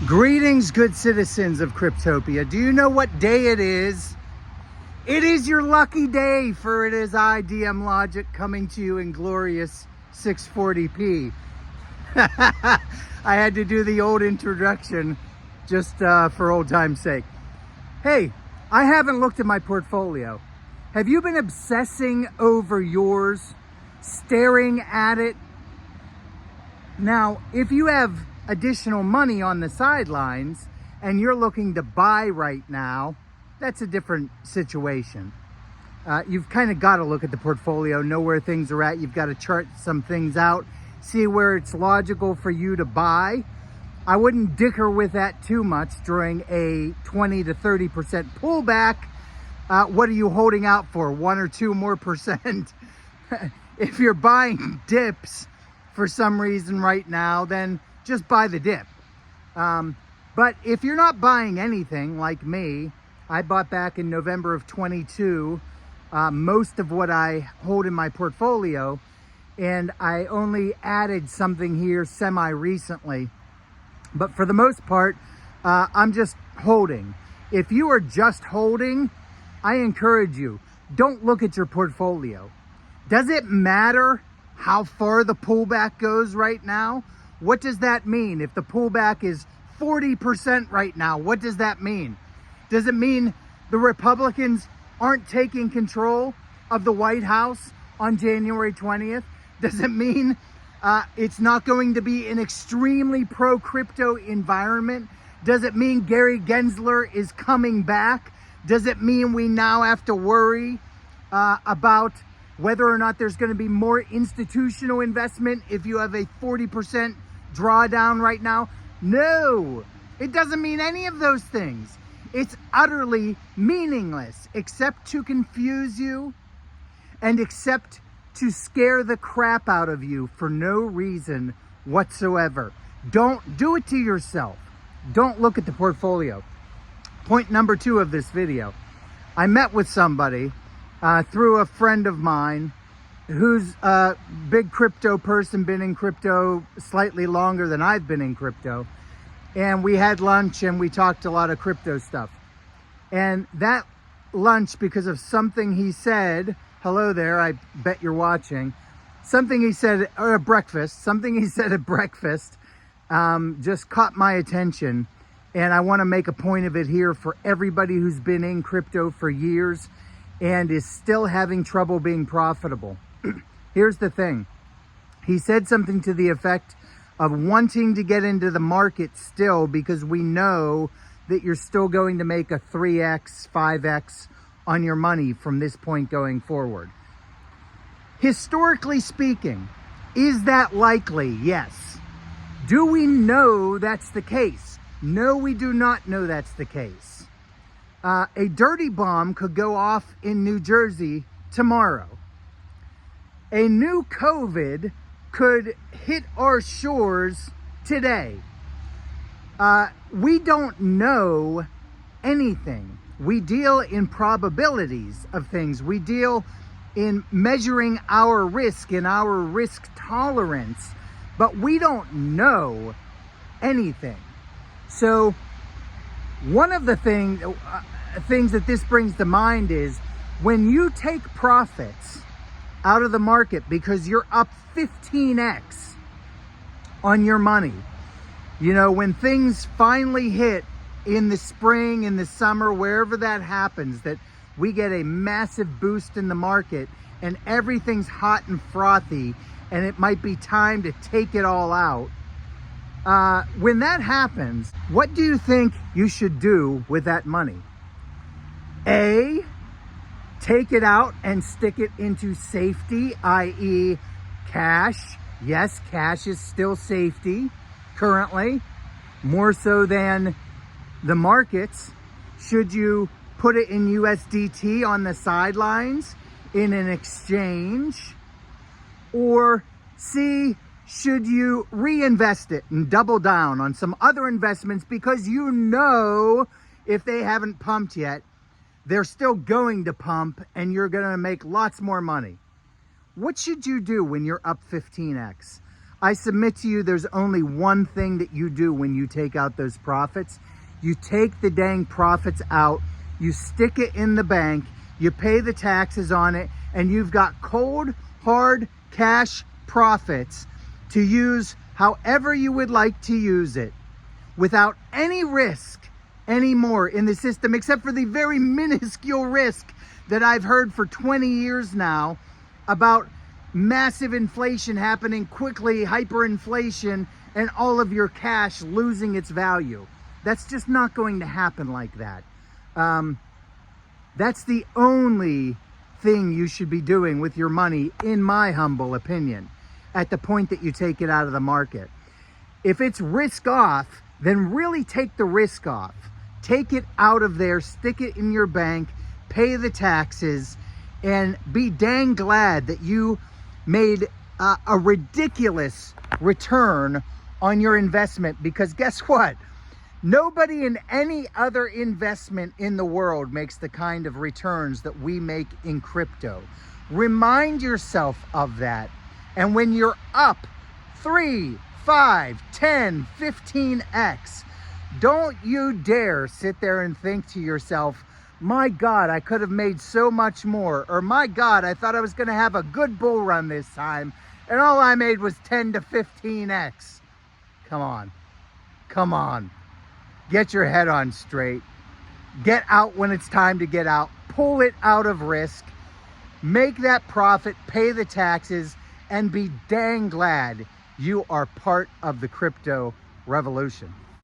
Greetings, good citizens of Cryptopia. Do you know what day it is? It is your lucky day, for it is I, DM Logic, coming to you in glorious 640p. I had to do the old introduction just for old time's sake. Hey, I haven't looked at my portfolio. Have you been obsessing over yours, staring at it? Now, if you have additional money on the sidelines and you're looking to buy right now, that's a different situation. You've kind of got to look at the portfolio, know where things are at. You've got to chart some things out, see where it's logical for you to buy. I wouldn't dicker with that too much during a 20 to 30% pullback. What are you holding out for? 1 or 2 more percent? If you're buying dips for some reason right now, then just buy the dip. But if you're not buying anything like me, I bought back in November of 22 most of what I hold in my portfolio, and I only added something here semi-recently. But for the most part, I'm just holding. If you are just holding, I encourage you, don't look at your portfolio. Does it matter how far the pullback goes right now? What does that mean? If the pullback is 40% right now, what does that mean? Does it mean the Republicans aren't taking control of the White House on January 20th? Does it mean it's not going to be an extremely pro-crypto environment? Does it mean Gary Gensler is coming back? Does it mean we now have to worry about whether or not there's going to be more institutional investment if you have a 40% drawdown right now? No, it doesn't mean any of those things. It's utterly meaningless, except to confuse you and except to scare the crap out of you for no reason whatsoever. Don't do it to yourself. Don't look at the portfolio. Point number 2 of this video. I met with somebody through a friend of mine who's a big crypto person, been in crypto slightly longer than I've been in crypto. And we had lunch and we talked a lot of crypto stuff. And that lunch, because of something he said, hello there, I bet you're watching, something he said, or something he said at breakfast just caught my attention. And I want to make a point of it here for everybody who's been in crypto for years and is still having trouble being profitable. Here's the thing. He said something to the effect of wanting to get into the market still because we know that you're still going to make a 3x, 5x on your money from this point going forward. Historically speaking, is that likely? Yes. Do we know that's the case? No, we do not know that's the case. A dirty bomb could go off in New Jersey tomorrow. A new COVID could hit our shores today. We don't know anything. We deal in probabilities of things. We deal in measuring our risk and our risk tolerance, but we don't know anything. So one of the things that this brings to mind is when you take profits out of the market because you're up 15x on your money. You know, when things finally hit in the spring, in the summer, wherever that happens, that we get a massive boost in the market and everything's hot and frothy and it might be time to take it all out. When that happens, what do you think you should do with that money? A, take it out and stick it into safety, i.e. cash. Yes, cash is still safety currently, more so than the markets. Should you put it in USDT on the sidelines in an exchange? Or C, should you reinvest it and double down on some other investments because you know if they haven't pumped yet, they're still going to pump and you're going to make lots more money? What should you do when you're up 15x? I submit to you, there's only one thing that you do when you take out those profits. You take the dang profits out, you stick it in the bank, you pay the taxes on it, and you've got cold, hard cash profits to use however you would like to use it, without any risk anymore in the system, except for the very minuscule risk that I've heard for 20 years now about massive inflation happening quickly, hyperinflation, and all of your cash losing its value. That's just not going to happen like that. That's the only thing you should be doing with your money, in my humble opinion, at the point that you take it out of the market. If it's risk off, then really take the risk off. Take it out of there, stick it in your bank, pay the taxes, and be dang glad that you made a ridiculous return on your investment, because guess what? Nobody in any other investment in the world makes the kind of returns that we make in crypto. Remind yourself of that. And when you're up 3, 5, 10, 15x, don't you dare sit there and think to yourself, my God, I could have made so much more. Or my God, I thought I was going to have a good bull run this time, and all I made was 10 to 15x. Come on. Come on. Get your head on straight. Get out when it's time to get out. Pull it out of risk. Make that profit, pay the taxes, and be dang glad you are part of the crypto revolution.